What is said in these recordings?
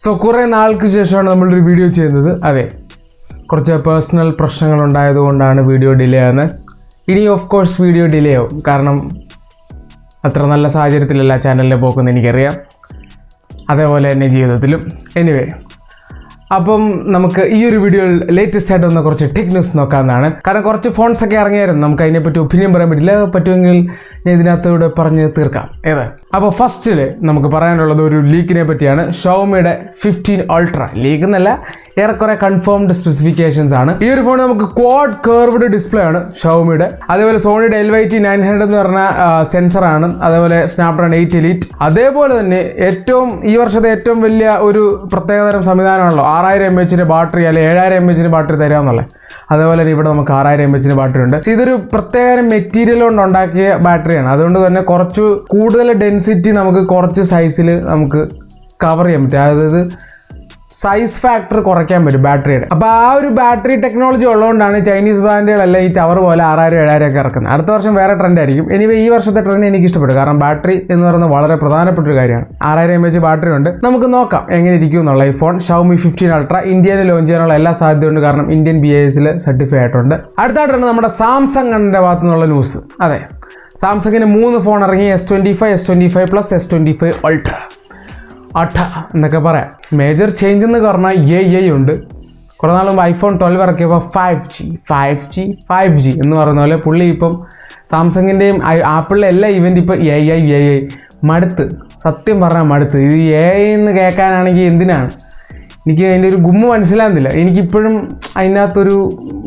So കുറേ നാൾക്ക് ശേഷമാണ് നമ്മളൊരു വീഡിയോ ചെയ്യുന്നത്. അതെ, കുറച്ച് പേഴ്സണൽ പ്രശ്നങ്ങൾ ഉണ്ടായതുകൊണ്ടാണ് വീഡിയോ ഡിലേ ആകുന്നത്. ഇനി ഓഫ് കോഴ്സ് വീഡിയോ ഡിലേ ആവും, കാരണം അത്ര നല്ല സാഹചര്യത്തിലല്ല ചാനലിനെ പോക്കുന്നത് എനിക്കറിയാം, അതേപോലെ തന്നെ ജീവിതത്തിലും. എനിവേ, അപ്പം നമുക്ക് ഈ ഒരു വീഡിയോയിൽ ലേറ്റസ്റ്റ് ആയിട്ട് വന്ന കുറച്ച് ടെക് ന്യൂസ് നോക്കാവുന്നതാണ്. കാരണം കുറച്ച് ഫോൺസ് ഒക്കെ ഇറങ്ങിയായിരുന്നു, നമുക്ക് അതിനെപ്പറ്റി ഒപ്പീനിയൻ പറയാൻ പറ്റില്ല. പറ്റുമെങ്കിൽ ഞാൻ ഇതിനകത്തൂടെ പറഞ്ഞ് തീർക്കാം. അപ്പോൾ ഫസ്റ്റിൽ നമുക്ക് പറയാനുള്ളത് ഒരു ലീക്കിനെ പറ്റിയാണ്. ഷവോമിയുടെ 15 Ultra ലീക്ക് എന്നല്ല, ഏറെക്കുറെ കൺഫേംഡ് സ്പെസിഫിക്കേഷൻസ് ആണ്. ഈ ഒരു ഫോൺ നമുക്ക് ക്വാഡ് കർവ്ഡ് ഡിസ്പ്ലേ ആണ് ഷവോമിയുടെ. അതേപോലെ സോണിയുടെ LYT900 എന്ന് പറഞ്ഞ സെൻസറാണ്. അതേപോലെ സ്നാപ്ഡ്രാഗൺ 8 Elite. അതേപോലെ തന്നെ ഈ വർഷത്തെ ഏറ്റവും വലിയ ഒരു പ്രത്യേകതരം സംവിധാനമാണല്ലോ 6000 mAh ബാറ്ററി അല്ലെങ്കിൽ 7000 mAh ബാറ്ററി തരാമെന്നുള്ളത്. അതേപോലെ തന്നെ ഇവിടെ നമുക്ക് 6000 mAh ബാറ്ററി ഉണ്ട്. ഇതൊരു പ്രത്യേക മെറ്റീരിയൽ കൊണ്ട് ഉണ്ടാക്കിയ ബാറ്ററിയാണ്. അതുകൊണ്ട് തന്നെ കുറച്ച് കൂടുതൽ ഡെൻസിറ്റി നമുക്ക് കുറച്ച് സൈസിൽ നമുക്ക് കവർ ചെയ്യാൻ പറ്റും. അതായത് സൈസ് ഫാക്ടർ കുറയ്ക്കാൻ പറ്റും ബാറ്ററിയുടെ. അപ്പോൾ ആ ഒരു ബാറ്ററി ടെക്നോളജി ഉള്ളതുകൊണ്ടാണ് ചൈനീസ് ബ്രാൻഡുകളെല്ലാം ഈ ടവർ പോലെ 6000-7000 ഒക്കെ ഇറക്കുന്നത്. അടുത്ത വർഷം വേറെ ട്രെൻഡ് ആയിരിക്കും. എനിവേ ഈ വർഷത്തെ ട്രെൻഡ് എനിക്ക് ഇഷ്ടപ്പെട്ടു, കാരണം ബാറ്ററി എന്ന് പറയുന്നത് വളരെ പ്രധാനപ്പെട്ട ഒരു കാര്യമാണ്. 6000 mAh ബാറ്ററി ഉണ്ട്. നമുക്ക് നോക്കാം എങ്ങനെ ഇരിക്കും എന്നുള്ള ഈ ഫോൺ. ഷവോമി 15 Ultra ഇന്ത്യയിൽ ലോഞ്ച് ചെയ്യാനുള്ള എല്ലാ സാധ്യതയുണ്ട്, കാരണം ഇന്ത്യൻ BIS സർട്ടിഫൈ ആയിട്ടുണ്ട്. അടുത്തായിട്ടാണ് നമ്മുടെ സാംസങ്ങിൻ്റെ ഭാഗത്തു നിന്നുള്ള ന്യൂസ്. അതെ, സാംസങ്ങിന് 3 ഫോൺ ഇറങ്ങി. S25, S25 Plus, S25 Ultra എന്നൊക്കെ പറയാം. മേജർ ചേഞ്ച് എന്ന് പറഞ്ഞാൽ AI ഉണ്ട്. കുറേ നാൾ മുമ്പ് iPhone 12 ഇറക്കിയപ്പോൾ 5G എന്ന് പറയുന്ന പോലെ പുള്ളി ഇപ്പം സാംസങ്ങിൻ്റെയും ആപ്പിളിലെ എല്ലാ ഇവൻ്റ് ഇപ്പോൾ AI മടുത്ത്, സത്യം പറഞ്ഞാൽ മടുത്ത്. ഇത് AI എന്ന് കേൾക്കാനാണെങ്കിൽ എന്തിനാണ്, എനിക്ക് അതിൻ്റെ ഒരു ഗുമ്മ മനസ്സിലാകുന്നില്ല. എനിക്കിപ്പോഴും അതിനകത്തൊരു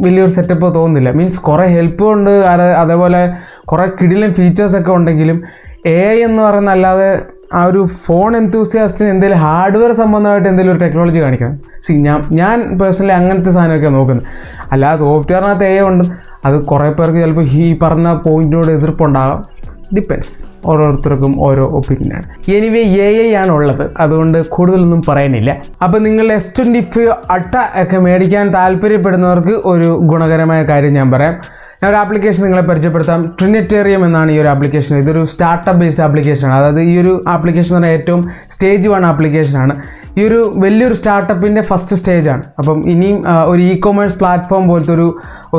വലിയൊരു സെറ്റപ്പ് തോന്നുന്നില്ല. മീൻസ് കുറേ ഹെൽപ്പ് ഉണ്ട്, അതേപോലെ കുറേ കിടിലൻ ഫീച്ചേഴ്സൊക്കെ ഉണ്ടെങ്കിലും AI എന്ന് പറയുന്ന അല്ലാതെ ആ ഒരു ഫോൺ എന്തൂസിയാസ്റ്റിന് എന്തെങ്കിലും ഹാർഡ്വെയർ സംബന്ധമായിട്ട് എന്തെങ്കിലും ഒരു ടെക്നോളജി കാണിക്കണം. ഞാൻ പേഴ്സണലി അങ്ങനത്തെ സാധനമൊക്കെ നോക്കുന്നത്. അല്ലാതെ സോഫ്റ്റ്വെയറിനകത്ത് AI ഉണ്ട്, അത് കുറേ പേർക്ക് ചിലപ്പോൾ ഈ പറഞ്ഞ പോയിന്റിനോട് എതിർപ്പുണ്ടാകാം. ഡിപ്പെൻസ്, ഓരോരുത്തർക്കും ഓരോ ഒപ്പീനിയനാണ്. എനിവേ AI ആണ് ഉള്ളത്, അതുകൊണ്ട് കൂടുതലൊന്നും പറയാനില്ല. അപ്പോൾ നിങ്ങൾ S25 Ultra ഒക്കെ മേടിക്കാൻ താല്പര്യപ്പെടുന്നവർക്ക് ഒരു ഗുണകരമായ കാര്യം ഞാൻ പറയാം. ഞാൻ ഒരു ആപ്ലിക്കേഷൻ നിങ്ങളെ പരിചയപ്പെടുത്താം. ട്രിനിറ്റേറിയം എന്നാണ് ഈ ഒരു ആപ്ലിക്കേഷൻ. ഇതൊരു സ്റ്റാർട്ടപ്പ് ബേസ്ഡ് ആപ്ലിക്കേഷനാണ്. അതായത് ഈ ഒരു ആപ്ലിക്കേഷൻ എന്ന് പറഞ്ഞാൽ ഏറ്റവും സ്റ്റേജ് 1 ആപ്ലിക്കേഷനാണ്. ഈ ഒരു വലിയൊരു സ്റ്റാർട്ടപ്പിൻ്റെ ഫസ്റ്റ് സ്റ്റേജാണ്. അപ്പം ഇനിയും ഒരു ഇ-കൊമേഴ്സ് പ്ലാറ്റ്ഫോം പോലത്തെ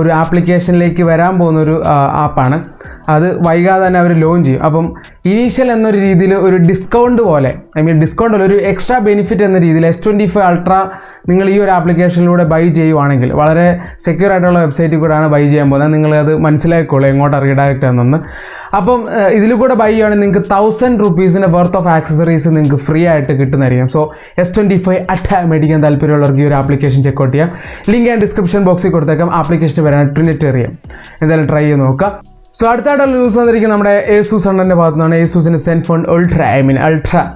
ഒരു ആപ്ലിക്കേഷനിലേക്ക് വരാൻ പോകുന്നൊരു ആപ്പാണ്. അത് വൈകാതെ തന്നെ അവർ ലോഞ്ച് ചെയ്യും. അപ്പം ഇനീഷ്യൽ എന്നൊരു രീതിയിൽ ഒരു ഡിസ്കൗണ്ട് പോലെ, ഡിസ്കൗണ്ട് അല്ല, ഒരു എക്സ്ട്രാ ബെനിഫിറ്റ് എന്ന രീതിയിൽ S25 Ultra നിങ്ങൾ ഈ ഒരു ആപ്ലിക്കേഷനിലൂടെ ബൈ ചെയ്യുവാണെങ്കിൽ, വളരെ സെക്യൂർ ആയിട്ടുള്ള വെബ്സൈറ്റിൽ കൂടെയാണ് ബൈ ചെയ്യാൻ പോകുന്നത്. നിങ്ങൾ അത് മനസ്സിലാക്കിക്കോളൂ എങ്ങോട്ട് റീഡയറക്റ്റ് ആണെന്ന്. അപ്പം ഇതിൽ കൂടെ ബൈ ചെയ്യുകയാണെങ്കിൽ നിങ്ങൾക്ക് 1000 rupees വർത്ത് ഓഫ് ആക്സസറീസ് നിങ്ങൾക്ക് ഫ്രീ ആയിട്ട് കിട്ടുന്നതായിരിക്കും. സോ S25 Ultra മേടിക്കാൻ താല്പര്യമുള്ളവർക്ക് ഈ ഒരു ആപ്ലിക്കേഷൻ ചെക്കൗട്ട് ചെയ്യാം. ലിങ്ക് ഞാൻ ഡിസ്ക്രിപ്ഷൻ ബോക്സിൽ കൊടുത്തേക്കാം. ആപ്ലിക്കേഷൻ വരാൻ ട്രിനിറ്റേറിയം, എന്തായാലും ട്രൈ ചെയ്ത് നോക്കാം. സോ അടുത്തായിട്ടുള്ള ന്യൂസ് വന്നിരിക്കുന്നത് നമ്മുടെ ASUS അണ്ണൻ്റെ ഭാഗത്തു നിന്നാണ്. ASUSൻ്റെ ZenFone Ultra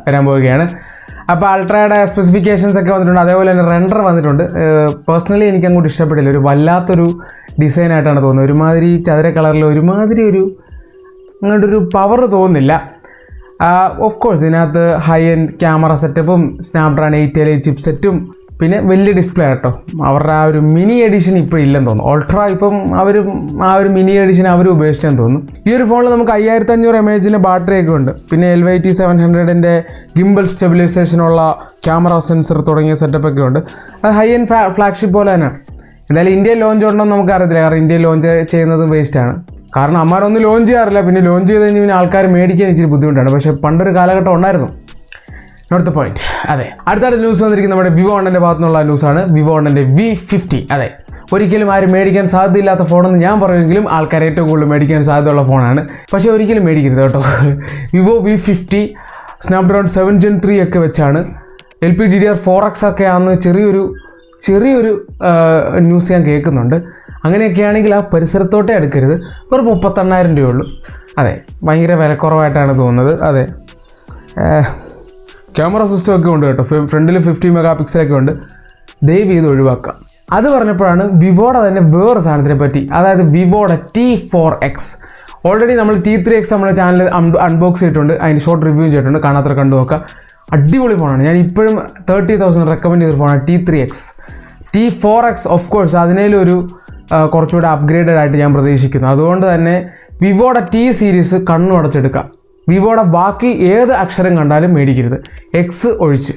വരാൻ പോവുകയാണ്. അപ്പോൾ അൾട്രയുടെ സ്പെസിഫിക്കേഷൻസ് ഒക്കെ വന്നിട്ടുണ്ട്, അതേപോലെ തന്നെ റെൻഡർ വന്നിട്ടുണ്ട്. പേഴ്സണലി എനിക്ക് അങ്ങോട്ട് ഇഷ്ടപ്പെട്ടില്ല. ഒരു വല്ലാത്തൊരു ഡിസൈനായിട്ടാണ് തോന്നുന്നത്. ഒരുമാതിരി ചതുര കളറിൽ അങ്ങോട്ടൊരു പവർ തോന്നുന്നില്ല. ഓഫ് കോഴ്സ് ഇതിനകത്ത് ഹൈ എൻഡ് ക്യാമറ സെറ്റപ്പും സ്നാപ്ഡ്രാഗൺ 8 Elite ചിപ്സെറ്റും പിന്നെ വലിയ ഡിസ്പ്ലേ ആട്ടോ. അവരുടെ ആ ഒരു മിനി എഡിഷൻ ഇപ്പോൾ ഇല്ലെന്ന് തോന്നുന്നു. Ultra ഇപ്പം ആ ഒരു മിനി എഡിഷൻ അവർ ഉപയോഗിച്ചെന്ന് തോന്നുന്നു. ഈ ഒരു ഫോണിൽ നമുക്ക് 5500 mAh ബാറ്ററിയൊക്കെ ഉണ്ട്. പിന്നെ LYT700ൻ്റെ ഗിംബൽ സ്റ്റെബിലൈസേഷനുള്ള ക്യാമറ സെൻസർ തുടങ്ങിയ സെറ്റപ്പൊക്കെ ഉണ്ട്. അത് ഹൈ എൻഡ് ഫ്ലാഗ്ഷിപ്പ് പോലെ തന്നെയാണ്. എന്തായാലും ഇന്ത്യയിൽ ലോഞ്ച് ഉണ്ടോ എന്ന് നമുക്ക് അറിയത്തില്ല, കാരണം ഇന്ത്യയിൽ ലോഞ്ച് ചെയ്യുന്നത് വേസ്റ്റാണ്. കാരണം അമ്മാരൊന്നും ലോഞ്ച് ചെയ്യാറില്ല. പിന്നെ ലോഞ്ച് ചെയ്ത് കഴിഞ്ഞ് പിന്നെ ആൾക്കാർ മേടിക്കാൻ ഇച്ചിരി ബുദ്ധിമുട്ടാണ്. പക്ഷേ പണ്ടൊരു കാലഘട്ടം ഉണ്ടായിരുന്നു. Note the point. അതെ, അടുത്തായിട്ട് ന്യൂസ് വന്നിരിക്കുന്നത് നമ്മുടെ വിവോ അണ്ണൻ്റെ ഭാഗത്തു നിന്നുള്ള ന്യൂസാണ്. വിവോ അണ്ണൻ്റെ V50. അതെ, ഒരിക്കലും ആരും മേടിക്കാൻ സാധ്യതയില്ലാത്ത ഫോണെന്ന് ഞാൻ പറയുമെങ്കിലും ആൾക്കാർ ഏറ്റവും കൂടുതൽ മേടിക്കാൻ സാധ്യതയുള്ള ഫോണാണ്. പക്ഷേ ഒരിക്കലും മേടിക്കരുത് കേട്ടോ. വിവോ V50 സ്നാപ്ഡ്രാഗൺ 7 Gen 3 ഒക്കെ വെച്ചാണ്. LPDDR4X ഒക്കെ ആണെന്ന് ചെറിയൊരു ന്യൂസ് ഞാൻ കേൾക്കുന്നുണ്ട്. അങ്ങനെയൊക്കെ ആണെങ്കിൽ ആ പരിസരത്തോട്ടേ എടുക്കരുത്. ഒരു 38,000 രൂപയുള്ളൂ. അതെ, ഭയങ്കര വിലക്കുറവായിട്ടാണ് തോന്നുന്നത്. അതെ, ക്യാമറ സിസ്റ്റം ഒക്കെ ഉണ്ട് കേട്ടോ. ഫ്രണ്ടിൽ 50 MP ഉണ്ട്. ദയവ് ചെയ്ത് ഒഴിവാക്കാം. അത് പറഞ്ഞപ്പോഴാണ് വിവോയുടെ തന്നെ വേറെ സാധനത്തിനെ പറ്റി, അതായത് വിവോയുടെ T4X. ഓൾറെഡി നമ്മൾ T3X നമ്മുടെ ചാനലിൽ അൺബോക്സ് ചെയ്തിട്ടുണ്ട്, അതിന് ഷോർട്ട് റിവ്യൂ ചെയ്തിട്ടുണ്ട്. കാണാത്തവർ കണ്ടു നോക്കാം. അടിപൊളി ഫോണാണ്. ഞാൻ ഇപ്പോഴും 30,000 റെക്കമെൻഡ് ചെയ്തൊരു ഫോണാണ് T3X. T4X ഓഫ് കോഴ്സ് അതിനേലൊരു കുറച്ചുകൂടെ അപ്ഗ്രേഡഡ് ആയിട്ട് ഞാൻ പ്രതീക്ഷിക്കുന്നു. അതുകൊണ്ട് തന്നെ വിവോയുടെ T സീരീസ് കണ്ണു അടച്ചെടുക്കാം. വിവോയുടെ ബാക്കി ഏത് അക്ഷരം കണ്ടാലും മേടിക്കരുത്, X ഒഴിച്ച്.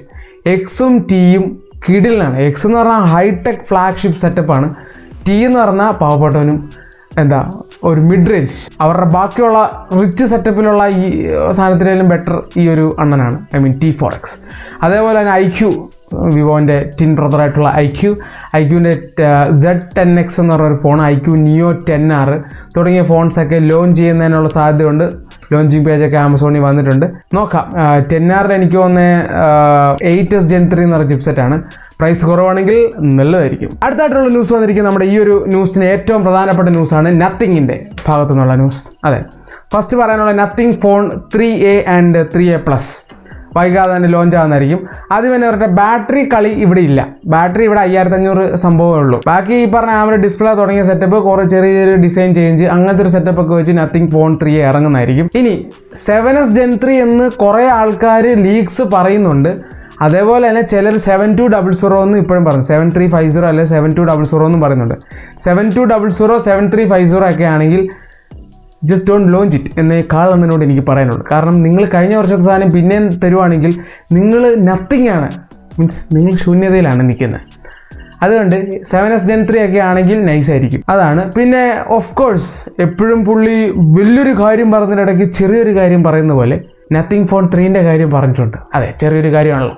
എക്സും ടിയും കിടിലാണ്. എക്സ് എന്ന് പറഞ്ഞാൽ ഹൈടെക് ഫ്ലാഗ്ഷിപ്പ് സെറ്റപ്പാണ്. ടി എന്ന് പറഞ്ഞാൽ പാവപ്പെട്ടവനും ഒരു മിഡ് റേഞ്ച്, അവരുടെ ബാക്കിയുള്ള റിച്ച് സെറ്റപ്പിലുള്ള ഈ സാധനത്തിലും ബെറ്റർ ഈ ഒരു അണ്ണനാണ്, T4X. അതേപോലെ തന്നെ IQ, വിവോൻ്റെ ടിൻ ബ്രദറായിട്ടുള്ള ഐക്യുവിൻ്റെ Z10X എന്ന് പറഞ്ഞൊരു ഫോൺ, IQ Neo 10R തുടങ്ങിയ ഫോൺസൊക്കെ ലോഞ്ച് ചെയ്യുന്നതിനുള്ള സാധ്യതയുണ്ട്. ലോഞ്ചിങ് പേജൊക്കെ ആമസോണിൽ വന്നിട്ടുണ്ട്, നോക്കാം. 10R എനിക്ക് തോന്നുന്നത് 8S Gen 3 എന്ന് പറഞ്ഞ ചിപ്സെറ്റാണ്. പ്രൈസ് കുറവാണെങ്കിൽ നല്ലതായിരിക്കും. അടുത്തായിട്ടുള്ള ന്യൂസ് വന്നിരിക്കുന്നത് നമ്മുടെ ഈ ഒരു ന്യൂസിന് ഏറ്റവും പ്രധാനപ്പെട്ട ന്യൂസാണ് നത്തിങ്ങിൻ്റെ ഭാഗത്തു നിന്നുള്ള ന്യൂസ്. അതെ, ഫസ്റ്റ് പറയാനുള്ള nothing phone 3A and 3A+. വൈകാതെ തന്നെ ലോഞ്ച് ആകുന്നതായിരിക്കും. ആദ്യം തന്നെ അവരുടെ ബാറ്ററി കളി ഇവിടെ ഇല്ല. ബാറ്ററി ഇവിടെ 5500 സംഭവമേ ഉള്ളൂ. ബാക്കി ഈ പറഞ്ഞ AMOLED ഡിസ്പ്ലേ തുടങ്ങിയ സെറ്റപ്പ്, കുറേ ചെറിയൊരു ഡിസൈൻ ചേഞ്ച്, അങ്ങനത്തെ ഒരു സെറ്റപ്പ് ഒക്കെ വെച്ച് നത്തിങ് ഫോൺ 3A ഇറങ്ങുന്നതായിരിക്കും. ഇനി 7S Gen 3 എന്ന് കുറേ ആൾക്കാർ ലീക്സ് പറയുന്നുണ്ട്. അതേപോലെ തന്നെ ചിലർ 7200 എന്ന് ഇപ്പോഴും പറഞ്ഞു, 7350 അല്ലെ 7200 എന്നും പറയുന്നുണ്ട്. 7200 7350 ഒക്കെ ആണെങ്കിൽ ജസ്റ്റ് ഡോണ്ട് ലോഞ്ച് ഇറ്റ് എന്നേക്കാൾ എന്നോട് എനിക്ക് പറയാനുള്ളൂ. കാരണം നിങ്ങൾ കഴിഞ്ഞ വർഷത്തെ സാധനം പിന്നെയും തരുവാണെങ്കിൽ നിങ്ങൾ നത്തിങ് ആണ്, മീൻസ് നിങ്ങൾ ശൂന്യതയിലാണ് നിൽക്കുന്നത്. അതുകൊണ്ട് 7S Gen 3 ഒക്കെ ആണെങ്കിൽ നൈസായിരിക്കും, അതാണ്. പിന്നെ ഓഫ് കോഴ്സ് എപ്പോഴും പുള്ളി വലിയൊരു കാര്യം പറഞ്ഞതിനിടയ്ക്ക് ചെറിയൊരു കാര്യം പറയുന്ന പോലെ നത്തിങ് ഫോൺ 3ൻ്റെ കാര്യം പറഞ്ഞിട്ടുണ്ട്. അതെ, ചെറിയൊരു കാര്യമാണല്ലോ.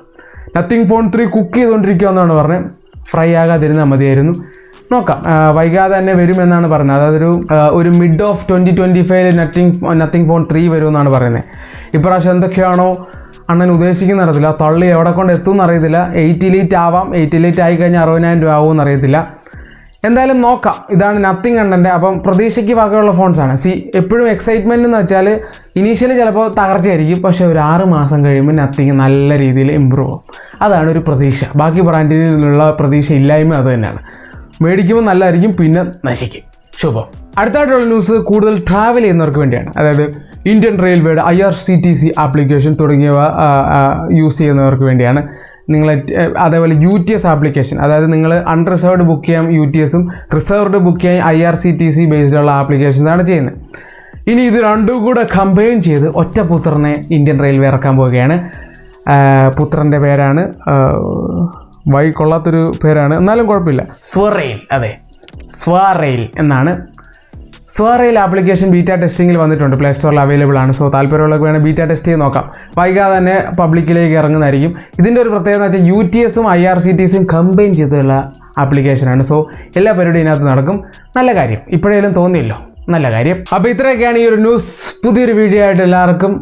നത്തിങ് ഫോൺ 3 കുക്ക് ചെയ്തുകൊണ്ടിരിക്കുക എന്നാണ് പറഞ്ഞത്. ഫ്രൈ ആകാതിരുന്നാൽ മതിയായിരുന്നു. നോക്കാം, വൈകാതെ തന്നെ വരുമെന്നാണ് പറയുന്നത്. അതായത് ഒരു മിഡ് ഓഫ് 2025 നത്തിങ് ഫോൺ 3 വരുമെന്നാണ് പറയുന്നത്. ഇപ്രാവശ്യം എന്തൊക്കെയാണോ അണ്ണൻ ഉദ്ദേശിക്കുന്നിടത്തില്ല, തള്ളി എവിടെ കൊണ്ട് എത്തുമെന്ന് അറിയത്തില്ല. 8 elite ആവാം, 8 elite ആയി കഴിഞ്ഞാൽ 60,000 രൂപ ആവുമെന്ന് അറിയത്തില്ല. എന്തായാലും നോക്കാം. ഇതാണ് നത്തിങ് കണ്ടന്റ്. അപ്പം പ്രതീക്ഷയ്ക്ക് ബാക്കിയുള്ള ഫോൺസാണ്. എപ്പോഴും എക്സൈറ്റ്മെൻറ്റ് എന്ന് വെച്ചാൽ ഇനീഷ്യലി ചിലപ്പോൾ തകർച്ചയായിരിക്കും, പക്ഷേ ഒരു 6 മാസം കഴിയുമ്പോൾ നത്തിങ് നല്ല രീതിയിൽ ഇമ്പ്രൂവ് ആവും. അതാണ് ഒരു പ്രതീക്ഷ. ബാക്കി ബ്രാൻഡിലുള്ള പ്രതീക്ഷ ഇല്ലായ്മ അത് തന്നെയാണ്. മേടിക്കുമ്പോൾ നല്ലതായിരിക്കും, പിന്നെ നശിക്കും. ശുഭം. അടുത്തായിട്ടുള്ള ന്യൂസ് കൂടുതൽ ട്രാവൽ ചെയ്യുന്നവർക്ക് വേണ്ടിയാണ്. അതായത് ഇന്ത്യൻ റെയിൽവേയുടെ IRCTC ആപ്ലിക്കേഷൻ തുടങ്ങിയവ യൂസ് ചെയ്യുന്നവർക്ക് വേണ്ടിയാണ്. അതേപോലെ UTS ആപ്ലിക്കേഷൻ, അതായത് നിങ്ങൾ അൺറിസർവ്ഡ് ബുക്ക് ചെയ്യാം UTSഉം, റിസർവ്ഡ് ബുക്ക് ചെയ്യാൻ IRCTC ബേസ്ഡുള്ള ആപ്ലിക്കേഷൻസാണ് ചെയ്യുന്നത്. ഇനി ഇത് രണ്ടും കൂടെ കമ്പൈൻ ചെയ്ത് ഒറ്റ പുത്രനെ ഇന്ത്യൻ റെയിൽവേ ഇറക്കാൻ പോവുകയാണ്. പുത്രൻ്റെ പേരാണ് കൊള്ളാത്തൊരു പേരാണ്, എന്നാലും കുഴപ്പമില്ല, സ്വറെയിൽ. അതെ, സ്വറെയിൽ എന്നാണ്. സ്വറെയിൽ ആപ്ലിക്കേഷൻ ബീറ്റാ ടെസ്റ്റിങ്ങിൽ വന്നിട്ടുണ്ട്, പ്ലേ സ്റ്റോറിൽ അവൈലബിൾ ആണ്. സോ താല്പര്യമുള്ളവർക്ക് വേണം ബീറ്റാ ടെസ്റ്റ് ചെയ്ത് നോക്കാം. വൈകാതെ തന്നെ പബ്ലിക്കിലേക്ക് ഇറങ്ങുന്നതായിരിക്കും. ഇതിൻ്റെ ഒരു പ്രത്യേകത എന്ന് വെച്ചാൽ UTSഉം IRCTCയും കമ്പൈൻ ചെയ്തിട്ടുള്ള ആപ്ലിക്കേഷനാണ്. സോ എല്ലാ പരിപാടിയും ഇതിനകത്ത് നടക്കും. നല്ല കാര്യം, ഇപ്പോഴേലും തോന്നിയല്ലോ, നല്ല കാര്യം. അപ്പോൾ ഇത്രയൊക്കെയാണ് ഈ ഒരു ന്യൂസ്. പുതിയൊരു വീഡിയോ ആയിട്ട് എല്ലാവർക്കും